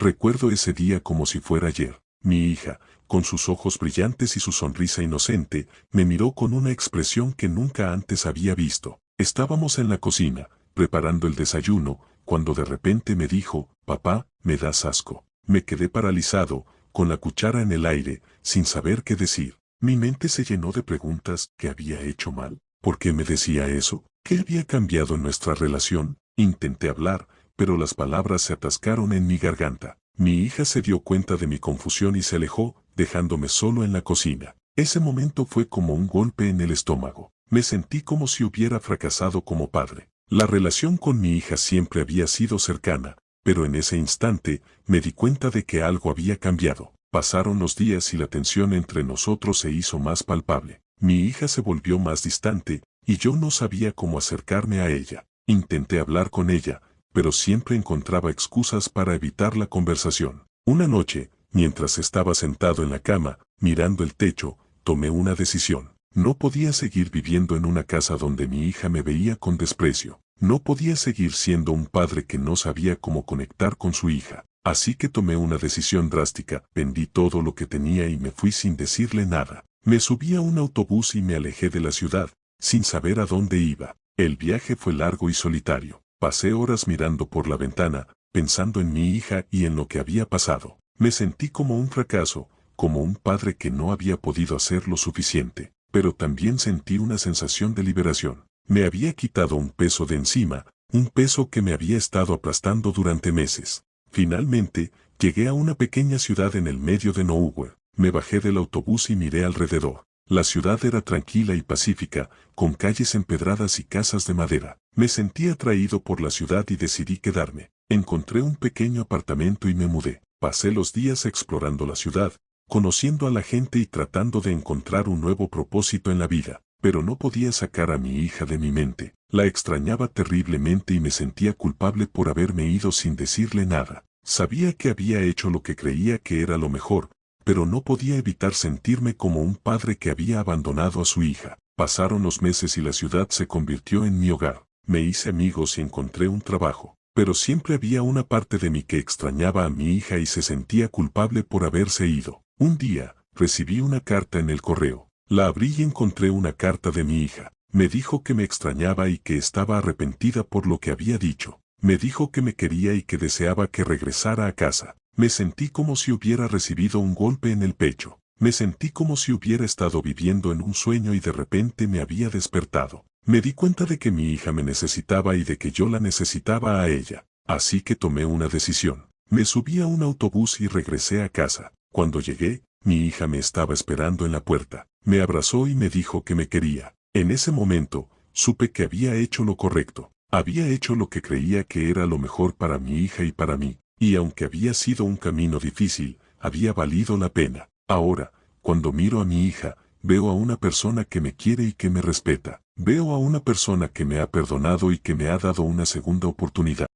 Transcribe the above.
Recuerdo ese día como si fuera ayer. Mi hija, con sus ojos brillantes y su sonrisa inocente, me miró con una expresión que nunca antes había visto. Estábamos en la cocina, preparando el desayuno, cuando de repente me dijo, «Papá, me das asco». Me quedé paralizado, con la cuchara en el aire, sin saber qué decir. Mi mente se llenó de preguntas. ¿Qué había hecho mal? ¿Por qué me decía eso? ¿Qué había cambiado en nuestra relación? Intenté hablar, pero las palabras se atascaron en mi garganta. Mi hija se dio cuenta de mi confusión y se alejó, dejándome solo en la cocina. Ese momento fue como un golpe en el estómago. Me sentí como si hubiera fracasado como padre. La relación con mi hija siempre había sido cercana, pero en ese instante me di cuenta de que algo había cambiado. Pasaron los días y la tensión entre nosotros se hizo más palpable. Mi hija se volvió más distante, y yo no sabía cómo acercarme a ella. Intenté hablar con ella, pero siempre encontraba excusas para evitar la conversación. Una noche, mientras estaba sentado en la cama, mirando el techo, tomé una decisión. No podía seguir viviendo en una casa donde mi hija me veía con desprecio. No podía seguir siendo un padre que no sabía cómo conectar con su hija. Así que tomé una decisión drástica, vendí todo lo que tenía y me fui sin decirle nada. Me subí a un autobús y me alejé de la ciudad, sin saber a dónde iba. El viaje fue largo y solitario. Pasé horas mirando por la ventana, pensando en mi hija y en lo que había pasado. Me sentí como un fracaso, como un padre que no había podido hacer lo suficiente. Pero también sentí una sensación de liberación. Me había quitado un peso de encima, un peso que me había estado aplastando durante meses. Finalmente, llegué a una pequeña ciudad en el medio de nowhere. Me bajé del autobús y miré alrededor. La ciudad era tranquila y pacífica, con calles empedradas y casas de madera. Me sentí atraído por la ciudad y decidí quedarme. Encontré un pequeño apartamento y me mudé. Pasé los días explorando la ciudad, conociendo a la gente y tratando de encontrar un nuevo propósito en la vida. Pero no podía sacar a mi hija de mi mente. La extrañaba terriblemente y me sentía culpable por haberme ido sin decirle nada. Sabía que había hecho lo que creía que era lo mejor, pero no podía evitar sentirme como un padre que había abandonado a su hija. Pasaron los meses y la ciudad se convirtió en mi hogar. Me hice amigos y encontré un trabajo. Pero siempre había una parte de mí que extrañaba a mi hija y se sentía culpable por haberse ido. Un día, recibí una carta en el correo. La abrí y encontré una carta de mi hija. Me dijo que me extrañaba y que estaba arrepentida por lo que había dicho. Me dijo que me quería y que deseaba que regresara a casa. Me sentí como si hubiera recibido un golpe en el pecho. Me sentí como si hubiera estado viviendo en un sueño y de repente me había despertado. Me di cuenta de que mi hija me necesitaba y de que yo la necesitaba a ella. Así que tomé una decisión. Me subí a un autobús y regresé a casa. Cuando llegué, mi hija me estaba esperando en la puerta. Me abrazó y me dijo que me quería. En ese momento, supe que había hecho lo correcto. Había hecho lo que creía que era lo mejor para mi hija y para mí. Y aunque había sido un camino difícil, había valido la pena. Ahora, cuando miro a mi hija, veo a una persona que me quiere y que me respeta. Veo a una persona que me ha perdonado y que me ha dado una segunda oportunidad.